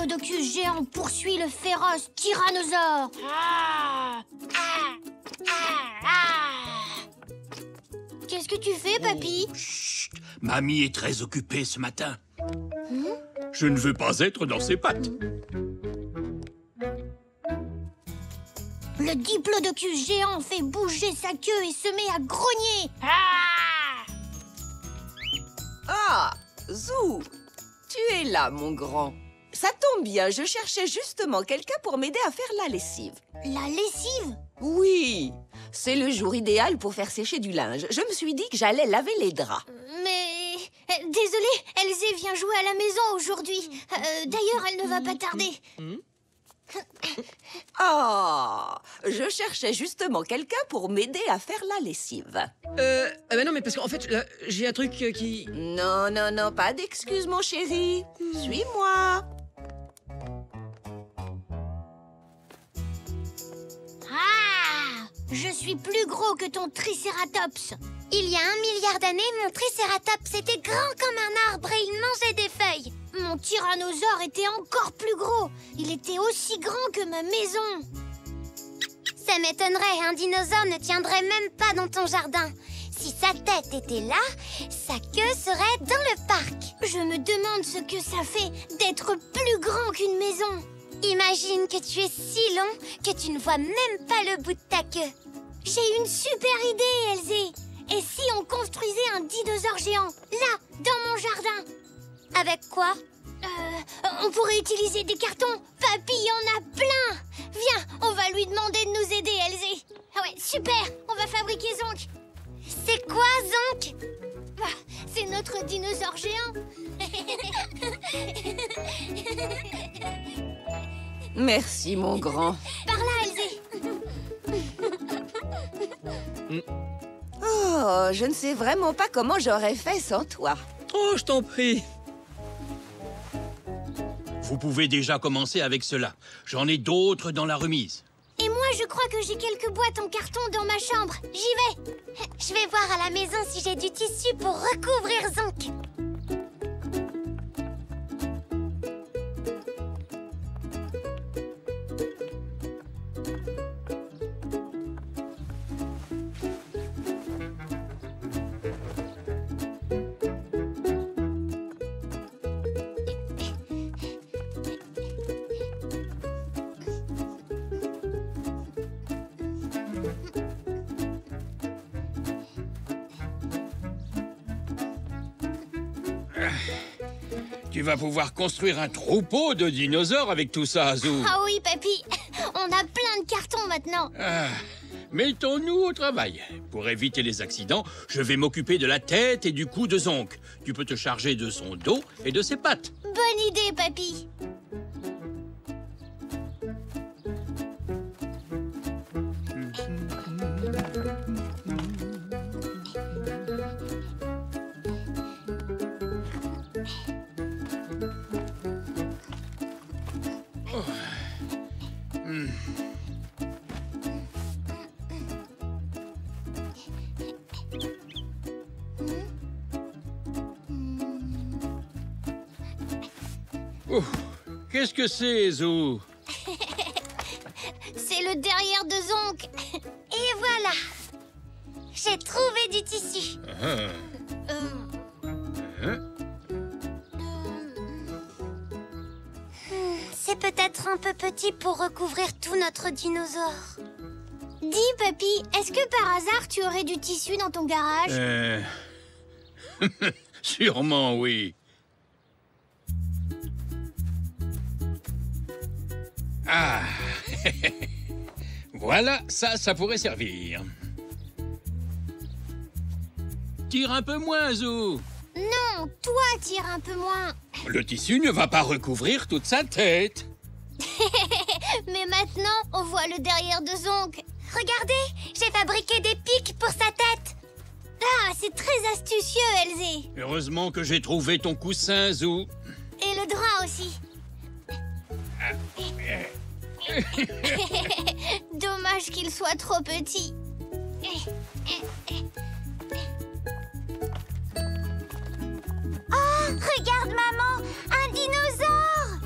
diplodocus géant poursuit le féroce tyrannosaure. Qu'est-ce que tu fais, papy? Chut, mamie est très occupée ce matin. Je ne veux pas être dans ses pattes. Le diplodocus géant fait bouger sa queue et se met à grogner. Ah, Zou, tu es là, mon grand. Ça tombe bien, je cherchais justement quelqu'un pour m'aider à faire la lessive. La lessive? Oui, c'est le jour idéal pour faire sécher du linge. Je me suis dit que j'allais laver les draps. Mais... désolée, Elzé vient jouer à la maison aujourd'hui. D'ailleurs, elle ne va pas tarder. Ah, je cherchais justement quelqu'un pour m'aider à faire la lessive. Bah non, mais parce qu'en fait, là, j'ai un truc qui... Non, non, non, pas d'excuses, mon chéri. Suis-moi. Je suis plus gros que ton tricératops. Il y a 1 milliard d'années, mon tricératops était grand comme un arbre et il mangeait des feuilles. Mon tyrannosaure était encore plus gros. Il était aussi grand que ma maison. Ça m'étonnerait, un dinosaure ne tiendrait même pas dans ton jardin. Si sa tête était là, sa queue serait dans le parc. Je me demande ce que ça fait d'être plus grand qu'une maison. Imagine que tu es si long que tu ne vois même pas le bout de ta queue. J'ai une super idée, Elzé. Et si on construisait un dinosaure géant, là, dans mon jardin? Avec quoi? On pourrait utiliser des cartons. Papy en a plein. Viens, on va lui demander de nous aider, Elzé. Ah ouais, super. On va fabriquer Zonk. C'est quoi, Zonk? C'est notre dinosaure géant. Merci, mon grand. Par là, Elzé. Oh, je ne sais vraiment pas comment j'aurais fait sans toi. Oh, je t'en prie. Vous pouvez déjà commencer avec cela. J'en ai d'autres dans la remise. Et moi, je crois que j'ai quelques boîtes en carton dans ma chambre. J'y vais. Je vais voir à la maison si j'ai du tissu pour recouvrir Zonk. Tu vas pouvoir construire un troupeau de dinosaures avec tout ça, Zou. Ah oui, papy. On a plein de cartons maintenant. Mettons-nous au travail. Pour éviter les accidents, je vais m'occuper de la tête et du cou de Zonk. Tu peux te charger de son dos et de ses pattes. Bonne idée, papy. Qu'est-ce que c'est, Zou? C'est le derrière de Zonk. Et voilà. J'ai trouvé du tissu. C'est peut-être un peu petit pour recouvrir tout notre dinosaure. Dis, papy, est-ce que par hasard tu aurais du tissu dans ton garage? Sûrement, oui. Ah. Voilà, ça pourrait servir. Tire un peu moins, Zou. Non, toi tire un peu moins. Le tissu ne va pas recouvrir toute sa tête. Mais maintenant, on voit le derrière de Zonk. Regardez, j'ai fabriqué des pics pour sa tête. Ah, c'est très astucieux, Elzé. Heureusement que j'ai trouvé ton coussin, Zou. Et le drap aussi. Dommage qu'il soit trop petit. Oh, regarde, maman, un dinosaure!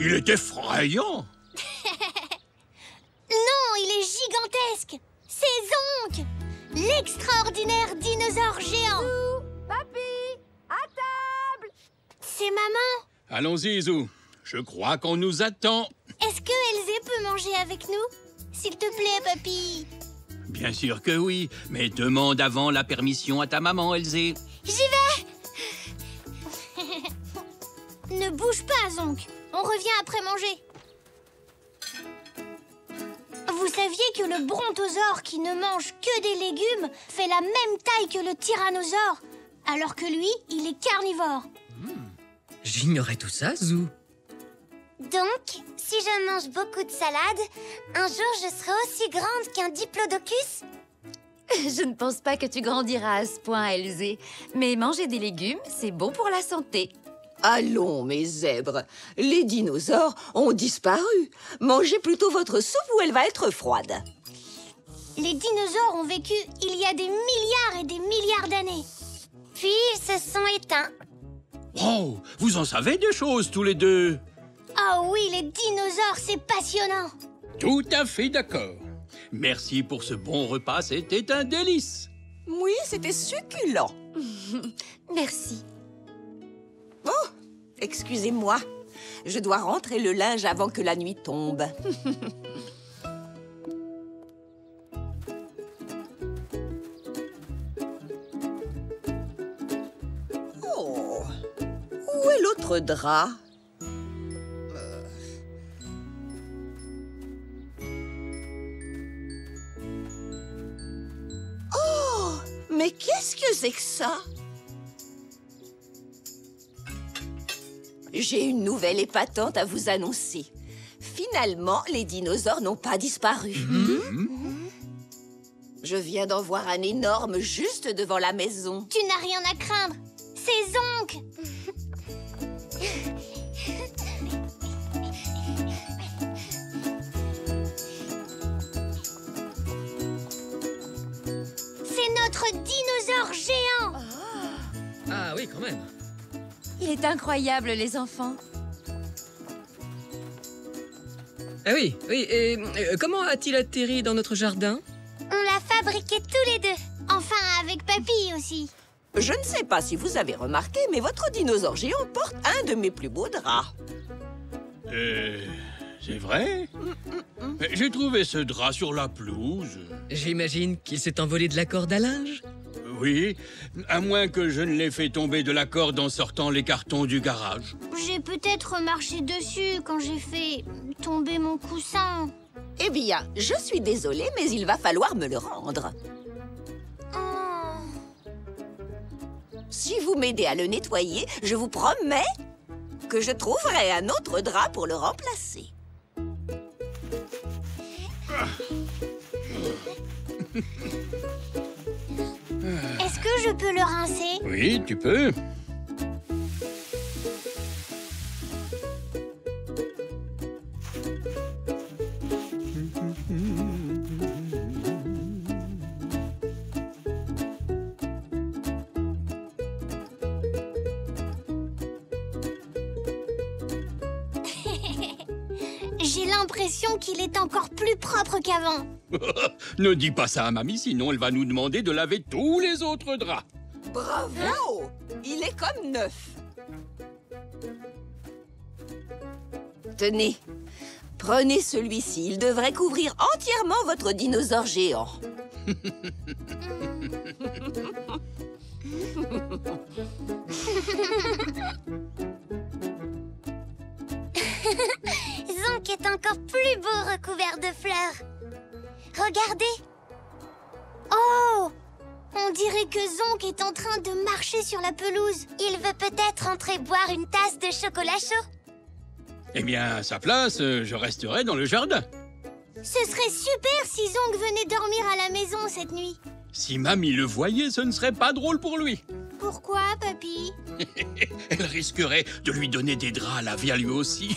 Il est effrayant. Non, il est gigantesque. C'est Zonk, l'extraordinaire dinosaure géant. Papy, à table! C'est maman. Allons-y, Zou. Je crois qu'on nous attend. Est-ce que Elzé peut manger avec nous? S'il te plaît, papy. Bien sûr que oui, mais demande avant la permission à ta maman, Elzé. J'y vais. Ne bouge pas, Zonk. On revient après manger. Vous saviez que le brontosaure qui ne mange que des légumes fait la même taille que le tyrannosaure, alors que lui, il est carnivore. J'ignorais tout ça, Zou. Donc, si je mange beaucoup de salade, un jour je serai aussi grande qu'un diplodocus? Je ne pense pas que tu grandiras à ce point, Elzé. Mais manger des légumes, c'est bon pour la santé. Allons, mes zèbres, les dinosaures ont disparu. Mangez plutôt votre soupe ou elle va être froide. Les dinosaures ont vécu il y a des milliards et des milliards d'années. Puis ils se sont éteints. Oh, vous en savez des choses tous les deux. Ah oui, les dinosaures, c'est passionnant. Tout à fait d'accord. Merci pour ce bon repas, c'était un délice. Oui, c'était succulent. Merci. Oh, excusez-moi. Je dois rentrer le linge avant que la nuit tombe. Oh, où est l'autre drap? Oh, mais qu'est-ce que c'est que ça? J'ai une nouvelle épatante à vous annoncer. Finalement, les dinosaures n'ont pas disparu. Je viens d'en voir un énorme juste devant la maison. Tu n'as rien à craindre. C'est Zonk. C'est notre dinosaure géant. Ah oui, quand même. Il est incroyable, les enfants. Ah oui, oui, et comment a-t-il atterri dans notre jardin? On l'a fabriqué tous les deux. Enfin, avec papy aussi. Je ne sais pas si vous avez remarqué, mais votre dinosaure géant porte un de mes plus beaux draps. C'est vrai? Mais j'ai trouvé ce drap sur la pelouse. J'imagine qu'il s'est envolé de la corde à linge. Oui, à moins que je ne l'ai fait tomber de la corde en sortant les cartons du garage. J'ai peut-être marché dessus quand j'ai fait tomber mon coussin. Eh bien, je suis désolée, mais il va falloir me le rendre. Oh. Si vous m'aidez à le nettoyer, je vous promets que je trouverai un autre drap pour le remplacer. Est-ce que je peux le rincer? Oui, tu peux. J'ai l'impression qu'il est encore plus propre qu'avant. Ne dis pas ça à mamie, sinon elle va nous demander de laver tous les autres draps. Bravo! Il est comme neuf. Tenez, prenez celui-ci. Il devrait couvrir entièrement votre dinosaure géant. Zonk est encore plus beau recouvert de fleurs. Regardez. Oh! On dirait que Zonk est en train de marcher sur la pelouse. Il veut peut-être entrer boire une tasse de chocolat chaud. Eh bien, à sa place, je resterai dans le jardin. Ce serait super si Zonk venait dormir à la maison cette nuit. Si mamie le voyait, ce ne serait pas drôle pour lui. Pourquoi, papy? Elle risquerait de lui donner des draps à laver à lui aussi.